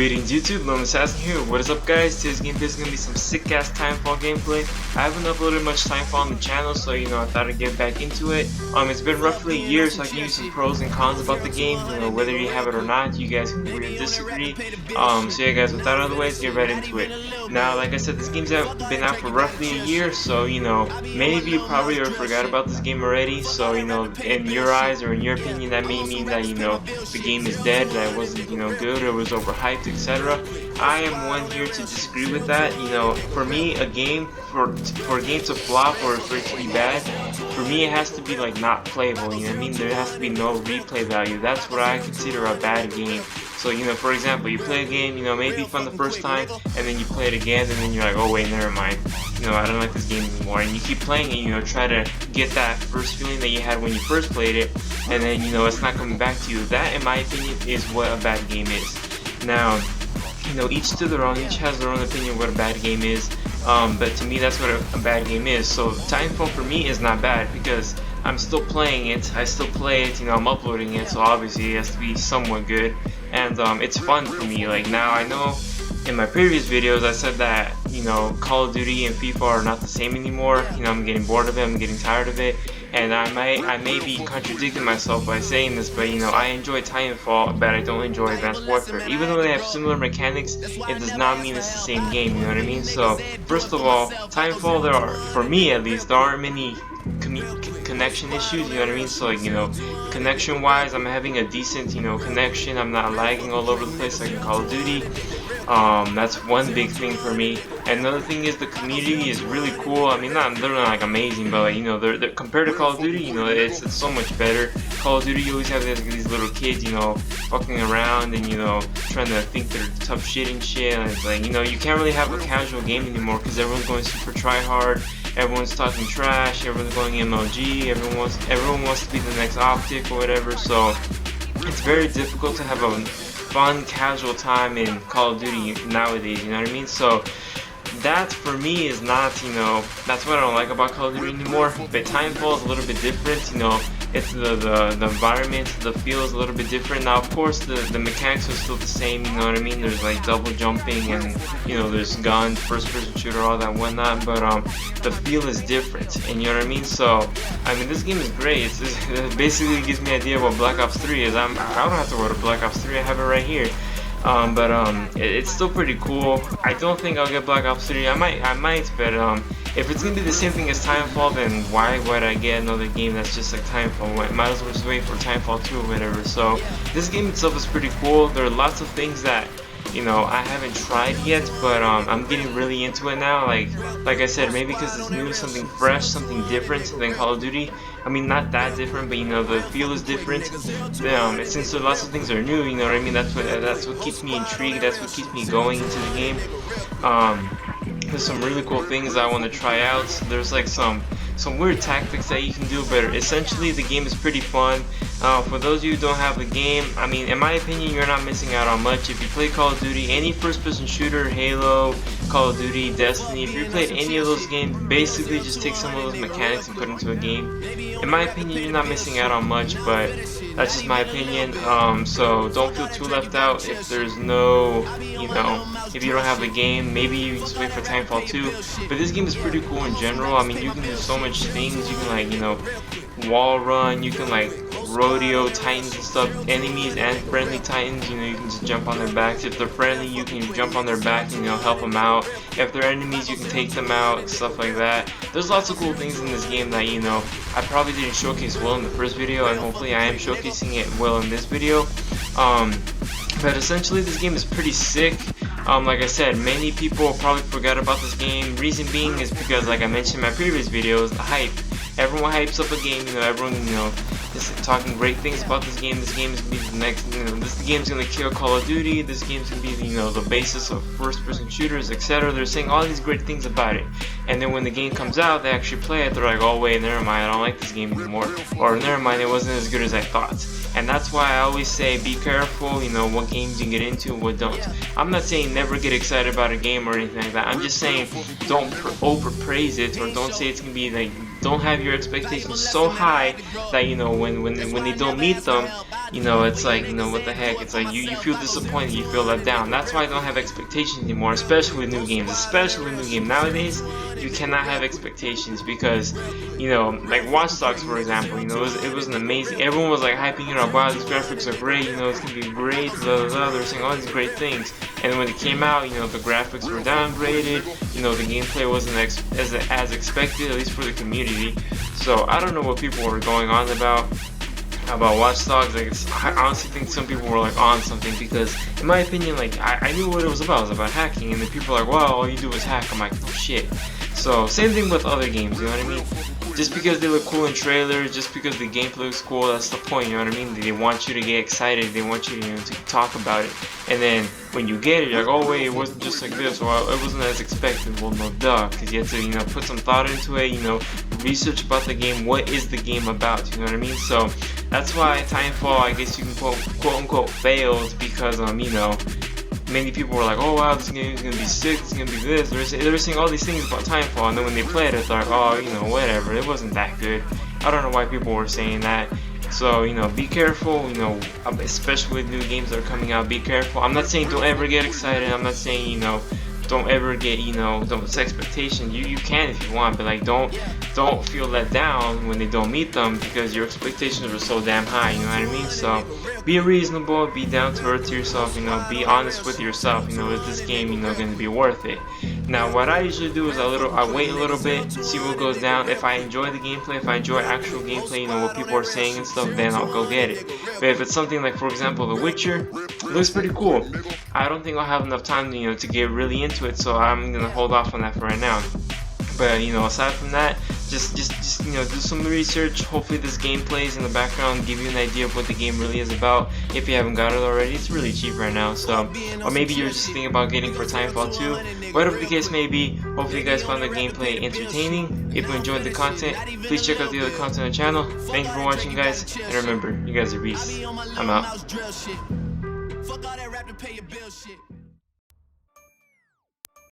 Greetings YouTube, Lone Assassin here. What is up guys? Today's gameplay is going to be some sick ass Titanfall gameplay. I haven't uploaded much Titanfall on the channel, so I thought I'd get back into it. It's been roughly a year, so I can give you some pros and cons about the game. Whether you have it or not, you guys can agree or disagree. So yeah guys, without other ways, get right into it. Now, like I said, this game's been out for roughly a year, so many of you probably already forgot about this game already. So in your eyes or in your opinion, that may mean that the game is dead, that it wasn't good, or it was overhyped, etc. I am one here to disagree with that. For me, a game for a game to flop or for it to be bad, for me it has to be like not playable. There has to be no replay value. That's what I consider a bad game. So for example, you play a game, maybe fun the first time, and then you play it again, and then you're like, oh wait, never mind. I don't like this game anymore. And you keep playing it, try to get that first feeling that you had when you first played it, and then it's not coming back to you. That, in my opinion, is what a bad game is. Now, each to their own, each has their own opinion of what a bad game is, but to me that's what a bad game is. So Titanfall for me is not bad because I'm still playing it, I still play it, I'm uploading it, so obviously it has to be somewhat good, and it's fun for me. Like, now I know in my previous videos I said that Call of Duty and FIFA are not the same anymore. I'm getting bored of it, I'm getting tired of it, and I may be contradicting myself by saying this, but I enjoy Titanfall, but I don't enjoy Advanced Warfare. Even though they have similar mechanics, it does not mean it's the same game, you know what I mean? So first of all, Titanfall, for me at least, there aren't many connection issues, you know what I mean? So connection wise, I'm having a decent connection. I'm not lagging all over the place like in Call of Duty. That's one big thing for me. And another thing is the community is really cool. they're not like amazing, but they're compared to Call of Duty, it's so much better. Call of Duty, you always have these little kids, fucking around and trying to think they're tough shit and shit. And it's like you can't really have a casual game anymore because everyone's going super try hard. Everyone's talking trash, everyone's going MLG, everyone wants to be the next Optic or whatever, so it's very difficult to have a fun, casual time in Call of Duty nowadays, you know what I mean? So that for me is not, that's what I don't like about Call of Duty anymore. But Titanfall is a little bit different, it's the environment, the feel is a little bit different. Now of course the mechanics are still the same, you know what I mean? There's like double jumping and there's guns, first person shooter, all that whatnot, but the feel is different, and you know what I mean? So this game is great. It basically gives me an idea of what Black Ops 3 is. I don't have to go to Black Ops 3, I have it right here. It's still pretty cool. I don't think I'll get Black Ops 3. I might, but if it's gonna be the same thing as Titanfall, then why would I get another game that's just like Titanfall? Might as well just wait for Titanfall 2 or whatever. So this game itself is pretty cool. There are lots of things that I haven't tried yet, but I'm getting really into it now. Like I said, maybe because it's new, something fresh, something different than Call of Duty. Not that different, but the feel is different. Since there are lots of things that are new, you know what I mean? That's what keeps me intrigued. That's what keeps me going into the game. There's some really cool things I want to try out. There's like some weird tactics that you can do, but essentially the game is pretty fun. For those of you who don't have the game, in my opinion, you're not missing out on much. If you play Call of Duty, any first-person shooter, Halo, Call of Duty, Destiny, if you played any of those games, basically just take some of those mechanics and put into a game. In my opinion, you're not missing out on much, but that's just my opinion. So don't feel too left out if there's no, if you don't have the game. Maybe you just wait for Titanfall 2. But this game is pretty cool in general. You can do so much things. You can wall run. You can rodeo Titans and stuff, enemies and friendly Titans. You can just jump on their backs. If they're friendly, you can jump on their back and help them out. If they're enemies, you can take them out, stuff like that. There's lots of cool things in this game that I probably didn't showcase well in the first video, and hopefully I am showcasing it well in this video. But essentially this game is pretty sick. Like I said, many people probably forgot about this game. Reason being is because, like I mentioned in my previous videos, the hype. Everyone hypes up a game, everyone, is talking great things about this game. This game is gonna be the next, this game's gonna kill Call of Duty. This game's gonna be, the basis of first-person shooters, etc. They're saying all these great things about it, and then when the game comes out, they actually play it. They're like, oh wait, never mind, I don't like this game anymore, or never mind, it wasn't as good as I thought. And that's why I always say, be careful, what games you get into and what don't. I'm not saying never get excited about a game or anything like that. I'm just saying don't overpraise it, or don't say it's gonna be don't have your expectations so high that when they don't meet them, you know, it's like, you know, what the heck, it's like you feel disappointed, you feel let down. That's why I don't have expectations anymore, especially with new games. Especially with new games nowadays, you cannot have expectations because, you know, like Watch Dogs, for example, you know, it was an amazing, everyone was like hyping it up, wow, these graphics are great, you know, it's gonna be great, blah blah blah, they're saying all these great things. And when it came out, you know, the graphics were downgraded, you know, the gameplay wasn't as expected, at least for the community. So I don't know what people were going on about Watch Dogs. Like, I honestly think some people were like on something, because in my opinion, like, I knew what it was about. It was about hacking, and then people are like, wow, all you do is hack. I'm like, oh shit. So same thing with other games, you know what I mean? Just because they look cool in trailers, just because the gameplay looks cool, that's the point, you know what I mean? They want you to get excited, they want you to, you know, to talk about it. And then when you get it, you're like, oh wait, it wasn't just like this, or it wasn't as expected. Well, no duh, because you have to, you know, put some thought into it, you know, research about the game, what is the game about, you know what I mean? So that's why Titanfall, I guess you can quote unquote failed, because you know, many people were like, oh wow, this game is gonna be sick, it's gonna be this. They were saying all these things about Titanfall, and then when they played it, it's like, oh, you know, whatever, it wasn't that good. I don't know why people were saying that. So, you know, be careful, you know, especially with new games that are coming out, be careful. I'm not saying don't ever get excited, I'm not saying, you know, don't ever get, you know, don't set expectations. You can if you want, but like don't feel let down when they don't meet them, because your expectations were so damn high, you know what I mean? So be reasonable, be down to earth to yourself, you know, be honest with yourself, you know, is this game, you know, going to be worth it? Now what I usually do is I wait a little bit, see what goes down. If I enjoy the gameplay, if I enjoy actual gameplay, you know, what people are saying and stuff, then I'll go get it. But if it's something like, for example, The Witcher, it looks pretty cool. I don't think I'll have enough time, you know, to get really into it, so I'm gonna hold off on that for right now. But, you know, aside from that, just you know, do some research. Hopefully this game plays in the background, give you an idea of what the game really is about. If you haven't got it already, it's really cheap right now. So, or maybe you're just thinking about getting for Titanfall 2. Whatever the case may be, hopefully you guys found the gameplay entertaining. If you enjoyed the content, please check out the other content on the channel. Thank you for watching, guys, and remember, you guys are beasts. I'm out.